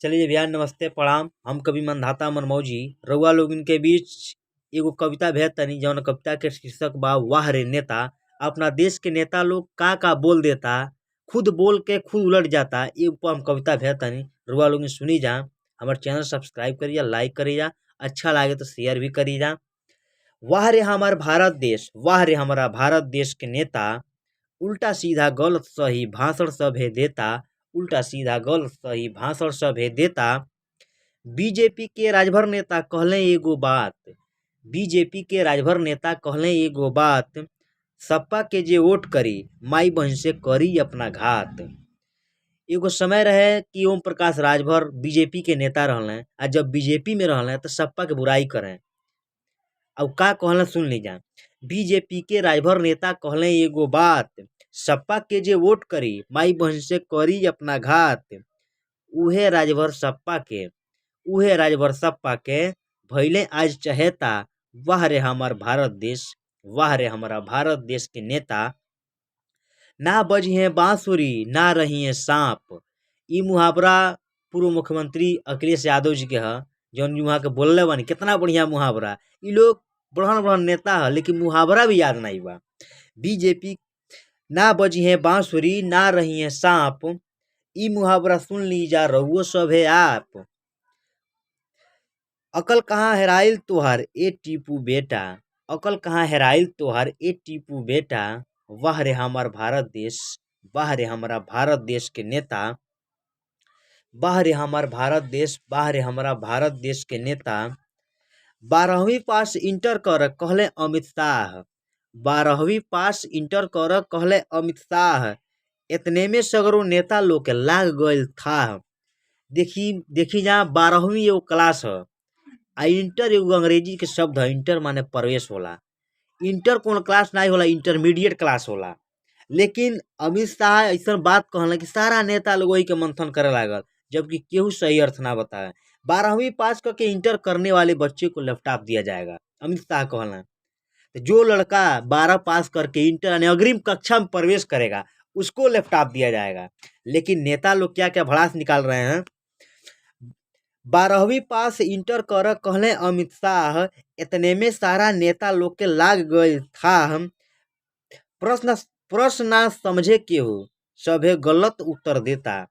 चलिए भैया, नमस्ते प्रणाम। हम कवि मंधाता मनमौजी रउआ लोग इनके बीच एगो कविता भेज तनी, जौन कविता के शीर्षक बा वाह रे नेता। अपना देश के नेता लोग का बोल देता, खुद बोल के खुद उलट जाता। ये ऊपर हम कविता भेज तनी, रउआ लोग सुनी जा। हमारे चैनल सब्सक्राइब करिए, लाइक करिए, अच्छा लगे तो शेयर भी करिए जा। वाह रे हमार भारत देश, वाह रे हमारा भारत देश के नेता, उल्टा सीधा गलत सही भाषण सभे देता, उल्टा सीधा गलत सही भाषण सभे देता। बीजेपी के राजभर नेता कहले एगो बात, बीजेपी के राजभर नेता कहले एगो बात, सपा के जे वोट करी माई बहन से करी अपना घात। एगो समय रहे कि ओम प्रकाश राजभर बीजेपी के नेता रहले, आ जब बीजेपी में रहले तो सपा के बुराई करें। अब का कहले सुन लीजा। बीजेपी के राजभर नेता कहले एगो बात, सपा के जे वोट करी माई बहन से करी अपना घात। उहे राजभर सपा के, उहे राजभर सपा के भैले आज चहेता। वाह रे हमार भारत देश, वाह रे हमारा भारत देश के नेता। ना बजिहे बांसुरी ना रहिए सांप। ई मुहावरा पूर्व मुख्यमंत्री अखिलेश यादव जी के ह, जौन वहाँ के बोलले बानी। कितना बढ़िया मुहावरा। ई लोग बड़हन बड़हन नेता है, लेकिन मुहावरा भी याद नहीं बा। बीजेपी ना बजिहे बांसुरी ना रहिए सांप, ई मुहावरा सुन लीजा रउओ सभे आप। अकल कहाँ हेराइल तोहार ए टीपू बेटा, अकल कहाँ हेराइल तोहार ए टीपू बेटा। वाह रे हमार भारत देश, वाह रे हमारा भारत देश के नेता, वाह रे हमार भारत देश, वाह रे हमारा भारत देश के नेता। 12वीं पास इंटर कर कहले अमित शाह, 12वीं पास इंटर कर कहले अमित शाह। इतने में सगरो नेता लोग के लाग गइल था। देखी जा 12वीं एगो क्लास है, आ इंटर एगो अंग्रेजी के शब्द है। इंटर माने प्रवेश होला। इंटर कौन क्लास नहीं होला, इंटरमीडिएट क्लास होला। लेकिन अमित शाह ऐसा बात कहले कि सारा नेता लोग वही के मंथन करे लागल, जबकि केहू सही अर्थ ना बताए। 12वीं पास करके इंटर करने वाले बच्चे को लैपटॉप दिया जाएगा, अमित शाह कहला। जो लड़का 12 पास करके इंटर यानी अग्रिम कक्षा में प्रवेश करेगा उसको लैपटॉप दिया जाएगा। लेकिन नेता लोग क्या क्या भड़ास निकाल रहे हैं। 12वीं पास इंटर कर कहले अमित शाह, इतने में सारा नेता लोग के लाग गए था। प्रश्न ना समझे केहू सभे गलत उत्तर देता,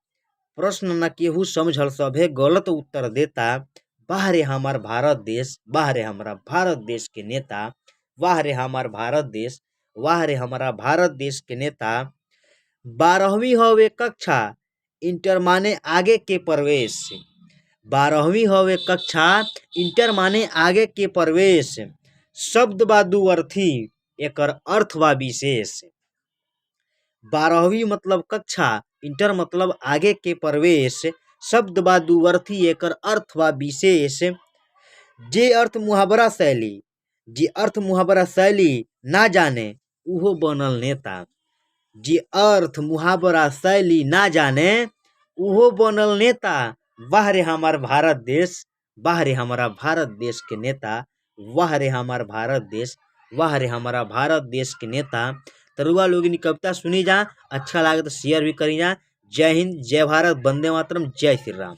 प्रश्न न केहू समझल सभे गलत उत्तर देता। वाह रे हमार भारत देश, वाह रे हमारा भारत देश के नेता, वाह रे हमार भारत देश, वाह रे हमारा भारत देश के नेता। 12वीं हवे कक्षा इंटर माने आगे के प्रवेश, 12वीं हवे कक्षा इंटर माने आगे के प्रवेश। शब्द बा दू अर्थी एकर अर्थ बा विशेष। 12वीं मतलब कक्षा, इंटर मतलब आगे के प्रवेश। शब्द बा दू अर्थी एकर अर्थ बा विशेष। जे अर्थ मुहावरा शैली, जे अर्थ मुहावरा शैली ना जाने उहो बनल नेता, जे अर्थ मुहावरा शैली ना जाने उहो बनल नेता। वाह रे हमार भारत देश, वाह रे हमारा भारत देश के नेता, वाह रे हमार भारत देश, वाह रे हमारा भारत देश के नेता। तरुआ लोग इन कविता सुनी जा, अच्छा लगे तो शेयर भी करी जा। जय हिंद, जय भारत, वंदे मातरम, जय श्री राम।